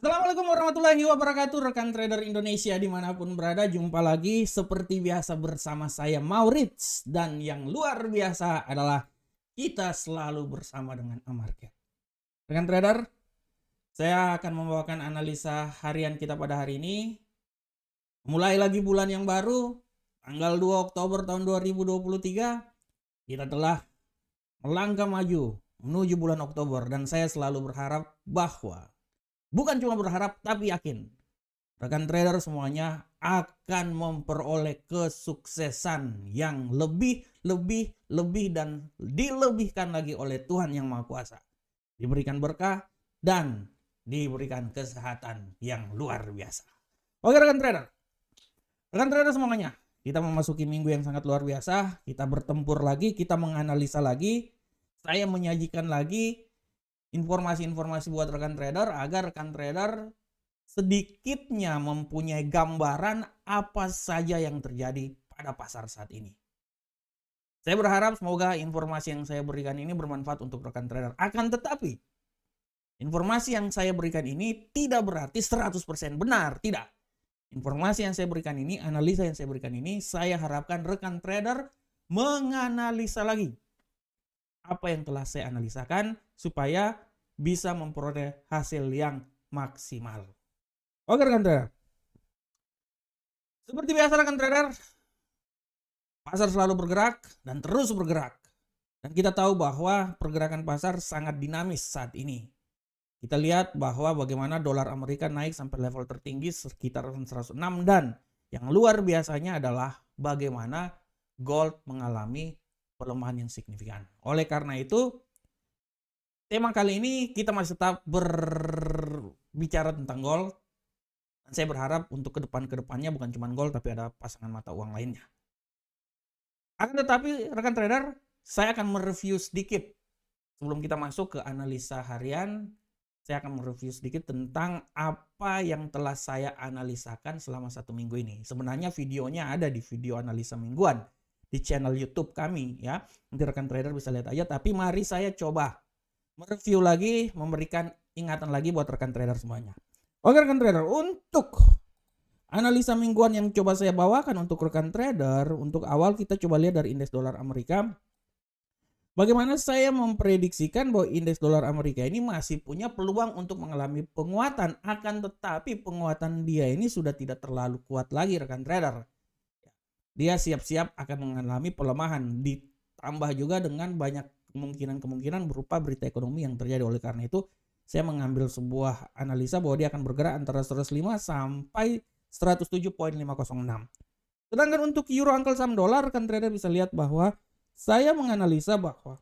Assalamualaikum warahmatullahi wabarakatuh, rekan trader Indonesia dimanapun berada. Jumpa lagi seperti biasa bersama saya Maurits, dan yang luar biasa adalah kita selalu bersama dengan Amarket. Rekan trader, saya akan membawakan analisa harian kita pada hari ini. Mulai lagi bulan yang baru, tanggal 2 Oktober tahun 2023, kita telah melangkah maju menuju bulan Oktober, dan saya selalu berharap bahwa, bukan cuma berharap, tapi yakin, rekan trader semuanya akan memperoleh kesuksesan yang lebih, dan dilebihkan lagi oleh Tuhan Yang Maha Kuasa. Diberikan berkah dan diberikan kesehatan yang luar biasa. Oke rekan trader semuanya, kita memasuki minggu yang sangat luar biasa. Kita bertempur lagi, kita menganalisa lagi, saya menyajikan lagi informasi-informasi buat rekan trader agar rekan trader sedikitnya mempunyai gambaran apa saja yang terjadi pada pasar saat ini. Saya berharap semoga informasi yang saya berikan ini bermanfaat untuk rekan trader. Akan tetapi, informasi yang saya berikan ini tidak berarti 100% benar, tidak. Informasi yang saya berikan ini, analisa yang saya berikan ini, saya harapkan rekan trader menganalisa lagi apa yang telah saya analisakan supaya bisa memperoleh hasil yang maksimal. Oke rekan trader, seperti biasa rekan trader, pasar selalu bergerak dan terus bergerak. Dan kita tahu bahwa pergerakan pasar sangat dinamis saat ini. Kita lihat bahwa bagaimana dolar Amerika naik sampai level tertinggi sekitar 106, dan yang luar biasanya adalah bagaimana gold mengalami pelemahan yang signifikan. Oleh karena itu, tema kali ini kita masih tetap berbicara tentang gold. Dan saya berharap untuk kedepannya bukan cuma gold, tapi ada pasangan mata uang lainnya. Akan tetapi rekan trader, saya akan mereview sedikit sebelum kita masuk ke analisa harian. Saya akan mereview sedikit tentang apa yang telah saya analisakan selama 1 minggu ini. Sebenarnya videonya ada di video analisa mingguan di channel YouTube kami ya. Nanti rekan trader bisa lihat aja. Tapi mari saya coba mereview lagi, memberikan ingatan lagi buat rekan trader semuanya. Oke rekan trader, untuk analisa mingguan yang coba saya bawakan untuk rekan trader, untuk awal kita coba lihat dari indeks dolar Amerika. Bagaimana saya memprediksikan bahwa indeks dolar Amerika ini masih punya peluang untuk mengalami penguatan, akan tetapi penguatan dia ini sudah tidak terlalu kuat lagi rekan trader. Dia siap-siap akan mengalami pelemahan, ditambah juga dengan banyak kemungkinan berupa berita ekonomi yang terjadi. Oleh karena itu, saya mengambil sebuah analisa bahwa dia akan bergerak antara 105 sampai 107.506. Sedangkan untuk euro angkel saham dolar, rekan trader bisa lihat bahwa saya menganalisa bahwa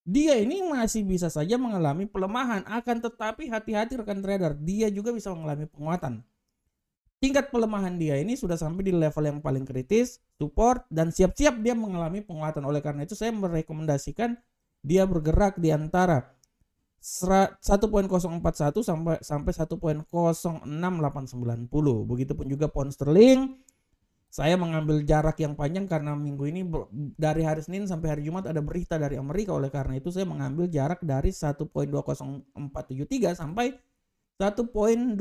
dia ini masih bisa saja mengalami pelemahan, akan tetapi hati-hati rekan trader, dia juga bisa mengalami penguatan. Tingkat pelemahan dia ini sudah sampai di level yang paling kritis, support, dan siap-siap dia mengalami penguatan. Oleh karena itu saya merekomendasikan dia bergerak di antara 1.041 sampai 1.06890. Begitupun juga pound sterling. Saya mengambil jarak yang panjang karena minggu ini dari hari Senin sampai hari Jumat ada berita dari Amerika. Oleh karena itu saya mengambil jarak dari 1.20473 sampai 1.23858.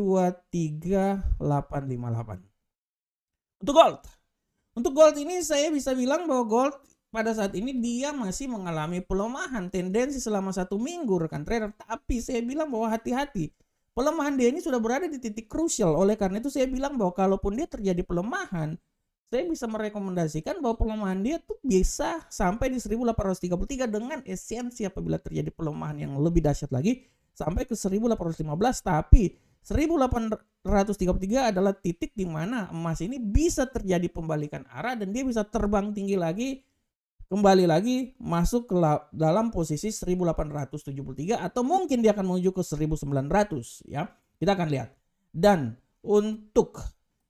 Untuk gold ini saya bisa bilang bahwa gold pada saat ini dia masih mengalami pelemahan tendensi selama 1 minggu rekan trader. Tapi saya bilang bahwa hati-hati, pelemahan dia ini sudah berada di titik krusial. Oleh karena itu saya bilang bahwa kalaupun dia terjadi pelemahan, saya bisa merekomendasikan bahwa pelemahan dia tuh bisa sampai di 1833 dengan esensi apabila terjadi pelemahan yang lebih dahsyat lagi sampai ke 1815. Tapi 1833 adalah titik di mana emas ini bisa terjadi pembalikan arah dan dia bisa terbang tinggi lagi, kembali lagi masuk ke dalam posisi 1873 atau mungkin dia akan menuju ke 1900 ya. Kita akan lihat. Dan untuk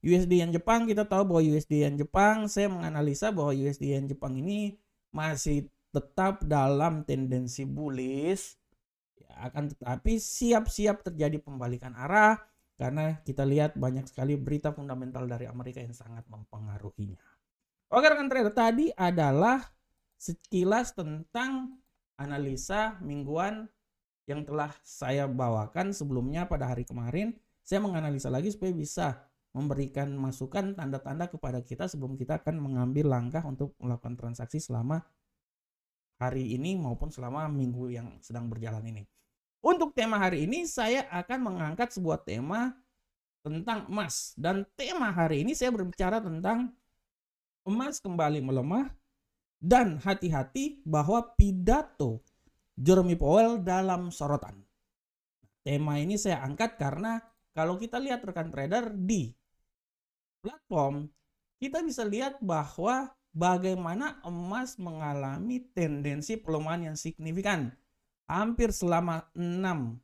USD Yen Jepang, kita tahu bahwa USD Yen Jepang, saya menganalisa bahwa USD Yen Jepang ini masih tetap dalam tendensi bullish ya, akan tetapi siap-siap terjadi pembalikan arah karena kita lihat banyak sekali berita fundamental dari Amerika yang sangat mempengaruhinya. Oke rekan trader, tadi adalah sekilas tentang analisa mingguan yang telah saya bawakan sebelumnya pada hari kemarin. Saya menganalisa lagi supaya bisa memberikan masukan tanda-tanda kepada kita sebelum kita akan mengambil langkah untuk melakukan transaksi selama hari ini maupun selama minggu yang sedang berjalan ini. Untuk tema hari ini saya akan mengangkat sebuah tema tentang emas, dan tema hari ini saya berbicara tentang emas kembali melemah dan hati-hati bahwa pidato Jerome Powell dalam sorotan. Tema ini saya angkat karena kalau kita lihat rekan trader di platform, kita bisa lihat bahwa bagaimana emas mengalami tendensi pelemahan yang signifikan. Hampir selama 6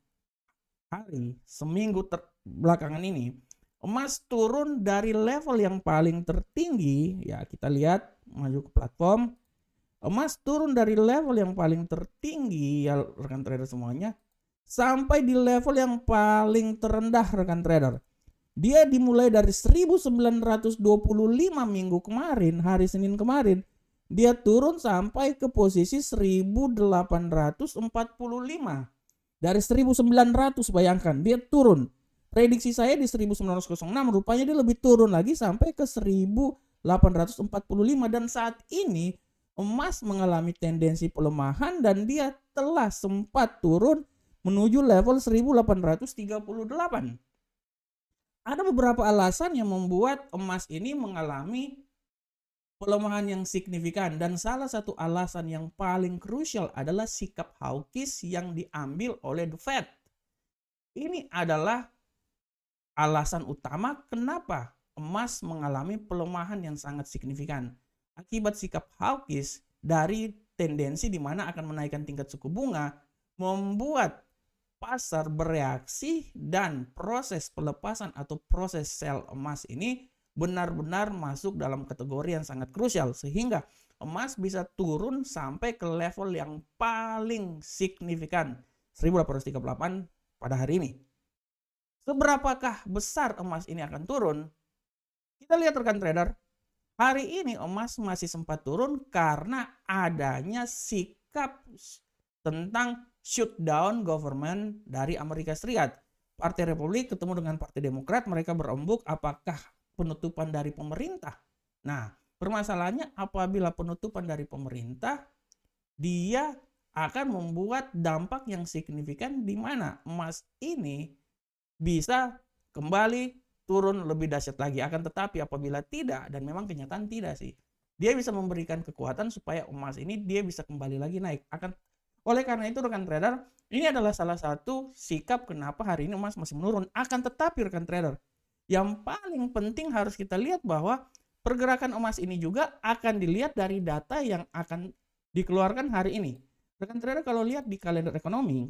hari, seminggu belakangan ini, emas turun dari level yang paling tertinggi. Ya, kita lihat maju ke platform. Emas turun dari level yang paling tertinggi ya rekan trader semuanya, sampai di level yang paling terendah rekan trader. Dia dimulai dari 1925 minggu kemarin, hari Senin kemarin. Dia turun sampai ke posisi 1845. Dari 1900 bayangkan, dia turun. Prediksi saya di 1906, rupanya dia lebih turun lagi sampai ke 1845. Dan saat ini emas mengalami tendensi pelemahan dan dia telah sempat turun menuju level 1838. Ada beberapa alasan yang membuat emas ini mengalami pelemahan yang signifikan, dan salah satu alasan yang paling krusial adalah sikap hawkish yang diambil oleh The Fed. Ini adalah alasan utama kenapa emas mengalami pelemahan yang sangat signifikan. Akibat sikap hawkish dari tendensi di mana akan menaikkan tingkat suku bunga membuat pasar bereaksi, dan proses pelepasan atau proses sell emas ini benar-benar masuk dalam kategori yang sangat krusial, sehingga emas bisa turun sampai ke level yang paling signifikan 1838 pada hari ini. Seberapakah besar emas ini akan turun? Kita lihat rekan trader, hari ini emas masih sempat turun karena adanya sikap tentang shutdown government dari Amerika Serikat. Partai Republik ketemu dengan Partai Demokrat, mereka berembuk apakah penutupan dari pemerintah. Nah, permasalahannya apabila penutupan dari pemerintah, dia akan membuat dampak yang signifikan di mana emas ini bisa kembali turun lebih dahsyat lagi. Akan tetapi apabila tidak, dan memang kenyataan tidak sih, dia bisa memberikan kekuatan supaya emas ini dia bisa kembali lagi naik. Oleh karena itu rekan trader, ini adalah salah satu sikap kenapa hari ini emas masih menurun. Akan tetapi rekan trader, yang paling penting harus kita lihat bahwa pergerakan emas ini juga akan dilihat dari data yang akan dikeluarkan hari ini. Rekan trader kalau lihat di kalender ekonomi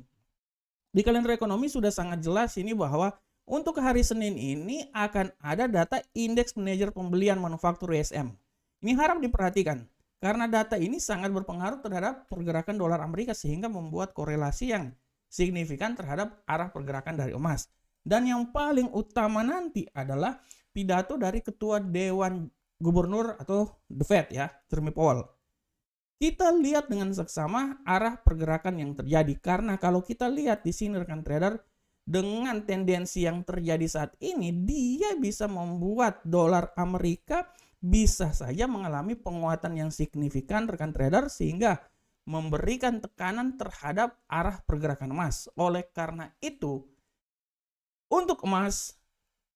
sudah sangat jelas ini bahwa untuk hari Senin ini akan ada data indeks manajer pembelian manufaktur ISM. Ini harap diperhatikan. Karena data ini sangat berpengaruh terhadap pergerakan dolar Amerika sehingga membuat korelasi yang signifikan terhadap arah pergerakan dari emas. Dan yang paling utama nanti adalah pidato dari Ketua Dewan Gubernur atau The Fed ya, Jerome Powell. Kita lihat dengan seksama arah pergerakan yang terjadi, karena kalau kita lihat di sini rekan trader, dengan tendensi yang terjadi saat ini, dia bisa membuat dolar Amerika bisa saja mengalami penguatan yang signifikan rekan trader, sehingga memberikan tekanan terhadap arah pergerakan emas. Oleh karena itu, untuk emas,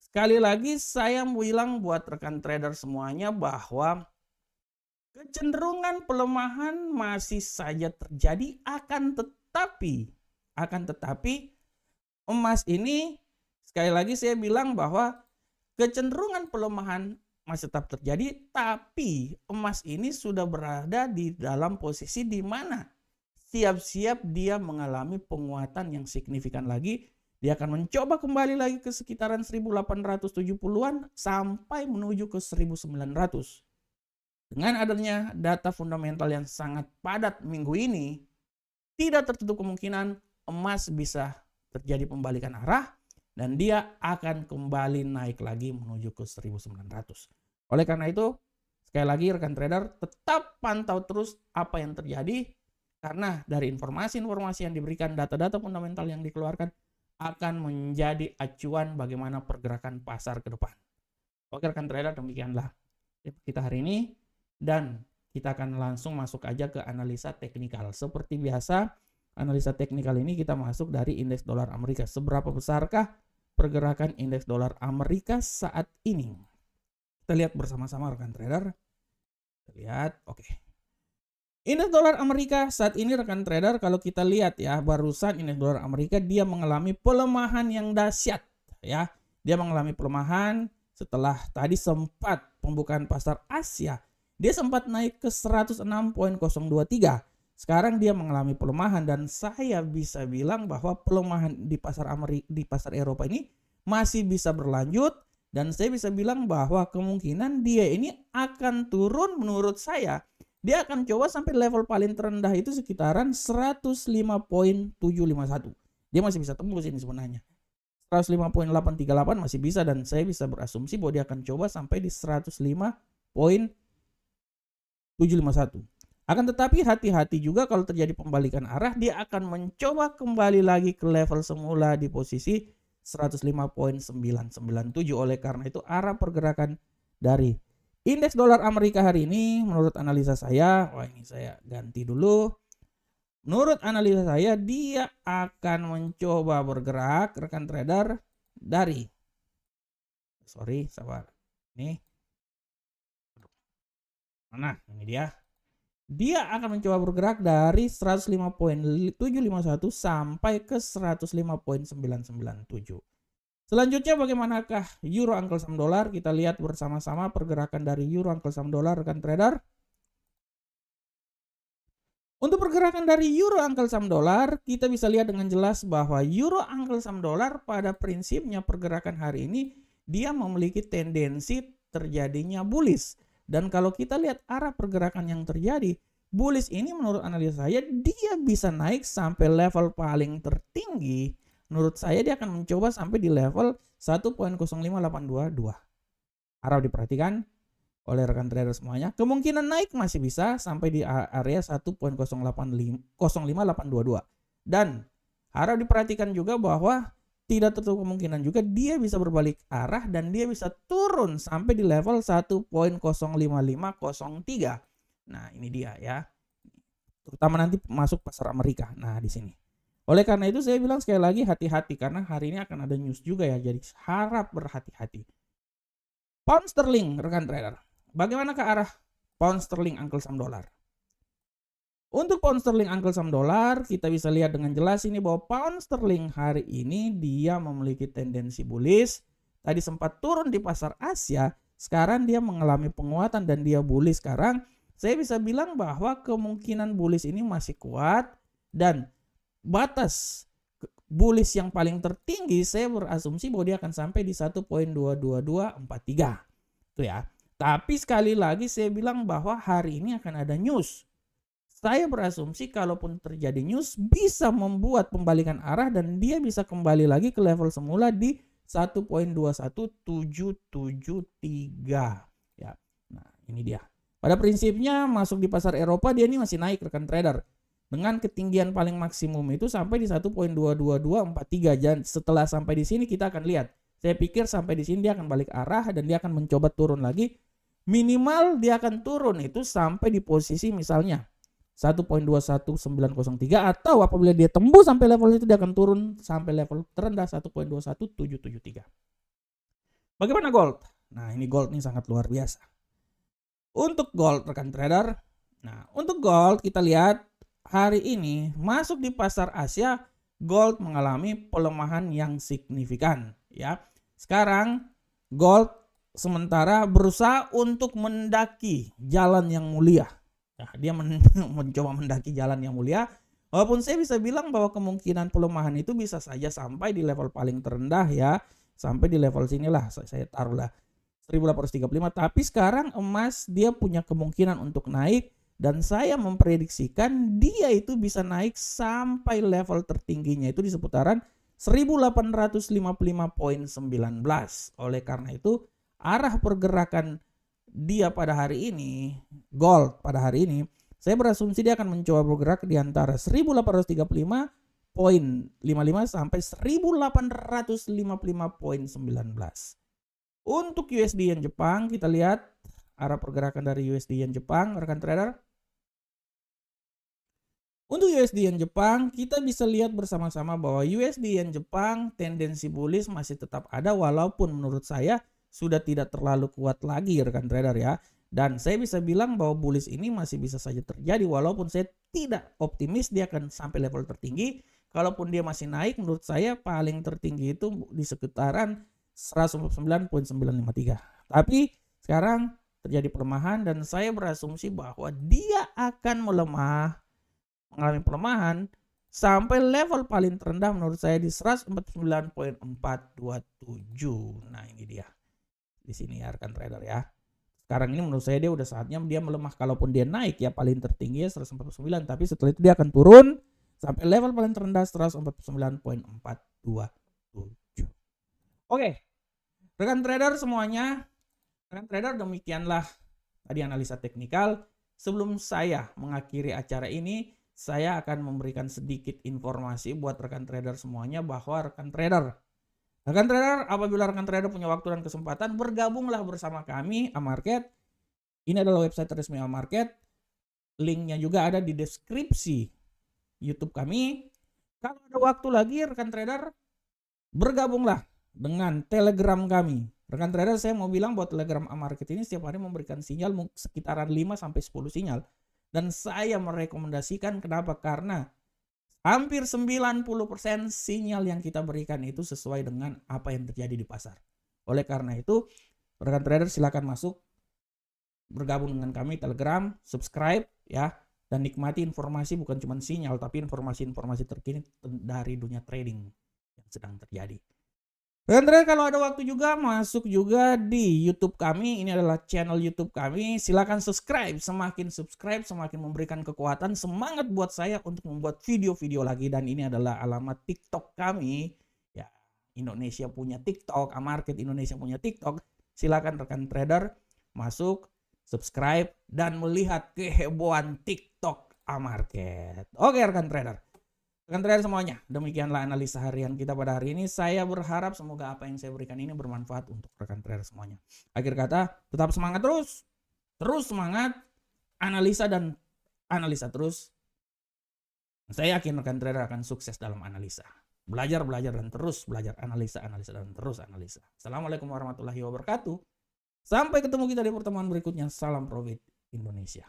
sekali lagi saya bilang buat rekan trader semuanya bahwa kecenderungan pelemahan masih saja terjadi, akan tetapi emas ini, sekali lagi saya bilang bahwa kecenderungan pelemahan masih tetap terjadi, tapi emas ini sudah berada di dalam posisi di mana siap-siap dia mengalami penguatan yang signifikan lagi. Dia akan mencoba kembali lagi ke sekitaran 1870-an sampai menuju ke 1900. Dengan adanya data fundamental yang sangat padat minggu ini, tidak tertutup kemungkinan emas bisa terjadi pembalikan arah dan dia akan kembali naik lagi menuju ke 1900. Oleh karena itu, sekali lagi rekan trader, tetap pantau terus apa yang terjadi, Karena dari informasi-informasi yang diberikan, data-data fundamental yang dikeluarkan akan menjadi acuan bagaimana pergerakan pasar ke depan. Oke rekan trader, demikianlah kita hari ini, dan kita akan langsung masuk aja ke analisa teknikal. Seperti biasa, analisa teknikal ini kita masuk dari indeks dolar Amerika. Seberapa besarkah pergerakan indeks dolar Amerika saat ini? Kita lihat bersama-sama rekan trader. Kita lihat, oke. Indeks dolar Amerika saat ini rekan trader, kalau kita lihat ya, barusan indeks dolar Amerika dia mengalami pelemahan yang dahsyat ya. Dia mengalami pelemahan setelah tadi sempat pembukaan pasar Asia. Dia sempat naik ke 106.023. Sekarang dia mengalami pelemahan, dan saya bisa bilang bahwa pelemahan di pasar Eropa ini masih bisa berlanjut, dan saya bisa bilang bahwa kemungkinan dia ini akan turun. Menurut saya dia akan coba sampai level paling terendah itu sekitaran 105.751. Dia masih bisa tembus ini sebenarnya. 105.838 masih bisa, dan saya bisa berasumsi bahwa dia akan coba sampai di 105.751. Akan tetapi hati-hati juga kalau terjadi pembalikan arah, dia akan mencoba kembali lagi ke level semula di posisi 105.997. Oleh karena itu arah pergerakan dari indeks dolar Amerika hari ini menurut analisa saya, ini saya ganti dulu. Menurut analisa saya dia akan mencoba bergerak rekan trader dari sabar. Ini mana? Ini dia. Dia akan mencoba bergerak dari 105.751 sampai ke 105.997. Selanjutnya bagaimanakah euro angkel saham dolar? Kita lihat bersama-sama pergerakan dari euro angkel saham dolar rekan trader. Untuk pergerakan dari euro angkel saham dolar, kita bisa lihat dengan jelas bahwa euro angkel saham dolar pada prinsipnya pergerakan hari ini dia memiliki tendensi terjadinya bullish. Dan kalau kita lihat arah pergerakan yang terjadi, bullish ini menurut analisa saya dia bisa naik sampai level paling tertinggi. Menurut saya dia akan mencoba sampai di level 1.05822. Harap diperhatikan oleh rekan trader semuanya. Kemungkinan naik masih bisa sampai di area 1.05822. Dan harap diperhatikan juga bahwa tidak tertutup kemungkinan juga dia bisa berbalik arah dan dia bisa turun sampai di level 1.05503. Nah, ini dia ya. Terutama nanti masuk pasar Amerika. Nah, di sini. Oleh karena itu saya bilang sekali lagi hati-hati, karena hari ini akan ada news juga ya. Jadi harap berhati-hati. Pound sterling rekan trader. Bagaimana ke arah pound sterling angkel saham dolar? Untuk pound sterling angkel saham dolar, kita bisa lihat dengan jelas ini bahwa pound sterling hari ini dia memiliki tendensi bullish. Tadi sempat turun di pasar Asia, sekarang dia mengalami penguatan dan dia bullish sekarang. Saya bisa bilang bahwa kemungkinan bullish ini masih kuat, dan batas bullish yang paling tertinggi saya berasumsi bahwa dia akan sampai di 1.22243. Itu ya. Tapi sekali lagi saya bilang bahwa hari ini akan ada news. Saya berasumsi kalaupun terjadi news bisa membuat pembalikan arah dan dia bisa kembali lagi ke level semula di 1.21773 ya. Nah, ini dia. Pada prinsipnya masuk di pasar Eropa dia ini masih naik rekan trader. Dengan ketinggian paling maksimum itu sampai di 1.22243. Dan setelah sampai di sini kita akan lihat. Saya pikir sampai di sini dia akan balik arah dan dia akan mencoba turun lagi. Minimal dia akan turun itu sampai di posisi misalnya 1.21903, atau apabila dia tembus sampai level itu dia akan turun sampai level terendah 1.21773. Bagaimana gold? Nah, ini gold ini sangat luar biasa. Untuk gold rekan trader. Nah, untuk gold kita lihat hari ini masuk di pasar Asia, gold mengalami pelemahan yang signifikan ya. Sekarang gold sementara berusaha untuk mendaki jalan yang mulia. Nah, dia mencoba mendaki jalan yang mulia. Walaupun saya bisa bilang bahwa kemungkinan pelemahan itu bisa saja sampai di level paling terendah ya. Sampai di level sinilah saya taruhlah 1835. Tapi sekarang emas dia punya kemungkinan untuk naik. Dan saya memprediksikan dia itu bisa naik sampai level tertingginya itu di seputaran 1855.19. Oleh karena itu arah pergerakan dia pada hari ini, gold pada hari ini, Saya berasumsi dia akan mencoba bergerak di antara 1835.55 sampai 1855.19. Untuk USD Yen Jepang, kita lihat arah pergerakan dari USD Yen Jepang, rekan trader. Untuk USD Yen Jepang, kita bisa lihat bersama-sama bahwa USD Yen Jepang tendensi bullish masih tetap ada, walaupun menurut saya sudah tidak terlalu kuat lagi, rekan trader ya. Dan saya bisa bilang bahwa bullish ini masih bisa saja terjadi, walaupun saya tidak optimis dia akan sampai level tertinggi. Kalaupun dia masih naik, menurut saya paling tertinggi itu di sekitaran 149.953. Tapi sekarang terjadi pelemahan dan saya berasumsi bahwa dia akan mengalami pelemahan sampai level paling terendah menurut saya di 149.427. Nah, ini dia. Di sini ya rekan trader ya. Sekarang ini menurut saya dia udah saatnya dia melemah. Kalaupun dia naik ya paling tertinggi ya 149, tapi setelah itu dia akan turun sampai level paling terendah 149.427. Oke, rekan trader semuanya, rekan trader demikianlah tadi analisa teknikal. Sebelum saya mengakhiri acara ini, saya akan memberikan sedikit informasi buat rekan trader semuanya bahwa rekan trader, apabila rekan trader punya waktu dan kesempatan, bergabunglah bersama kami Amarket. Ini adalah website resmi Amarket. Linknya juga ada di deskripsi YouTube kami. Kalau ada waktu lagi rekan trader, bergabunglah dengan Telegram kami. Rekan trader, saya mau bilang bahwa Telegram Amarket ini setiap hari memberikan sinyal sekitaran 5 sampai 10 sinyal. Dan saya merekomendasikan kenapa? Karena hampir 90% sinyal yang kita berikan itu sesuai dengan apa yang terjadi di pasar. Oleh karena itu, rekan trader silakan masuk bergabung dengan kami Telegram, subscribe ya, dan nikmati informasi bukan cuma sinyal tapi informasi-informasi terkini dari dunia trading yang sedang terjadi. Dan kalau ada waktu juga masuk juga di YouTube kami. Ini adalah channel YouTube kami. Silakan subscribe. Semakin subscribe semakin memberikan kekuatan, semangat buat saya untuk membuat video-video lagi. Dan ini adalah alamat TikTok kami. Ya, Indonesia punya TikTok, Amarket Indonesia punya TikTok. Silakan rekan trader masuk, subscribe dan melihat kehebohan TikTok Amarket. Oke rekan trader. Rekan trader semuanya, demikianlah analisa harian kita pada hari ini. Saya berharap semoga apa yang saya berikan ini bermanfaat untuk rekan trader semuanya. Akhir kata, tetap semangat terus semangat, analisa terus. Saya yakin rekan trader akan sukses dalam analisa. Belajar dan terus belajar, analisa dan terus analisa. Assalamualaikum warahmatullahi wabarakatuh. Sampai ketemu kita di pertemuan berikutnya. Salam profit Indonesia.